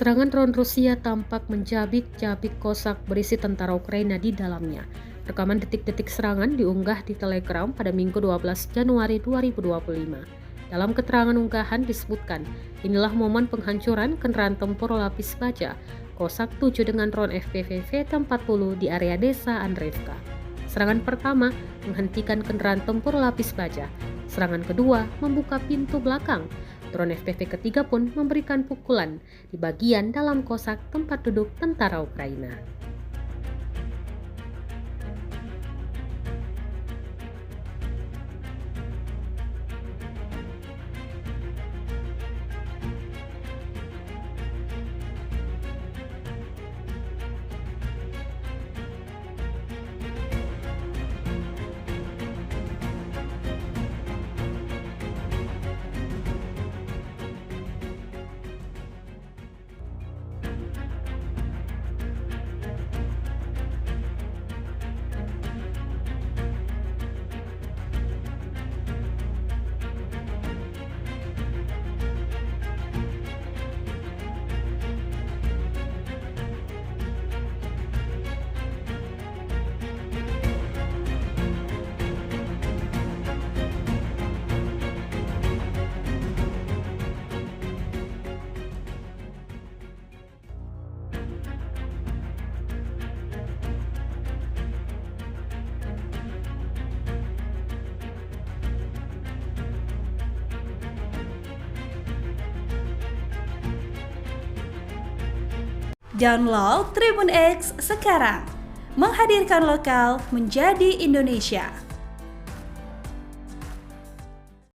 Serangan drone Rusia tampak menjabik-jabik kosak berisi tentara Ukraina di dalamnya. Rekaman detik-detik serangan diunggah di Telegram pada Minggu 12 Januari 2025. Dalam keterangan unggahan disebutkan, inilah momen penghancuran kendaraan tempur lapis baja Kosak 7 dengan drone FPV T-40 di area desa Andreevka. Serangan pertama menghentikan kendaraan tempur lapis baja. Serangan kedua membuka pintu belakang. Drone FPV ketiga pun memberikan pukulan di bagian dalam kosak tempat duduk tentara Ukraina. Download Tribun X sekarang, menghadirkan lokal menjadi Indonesia.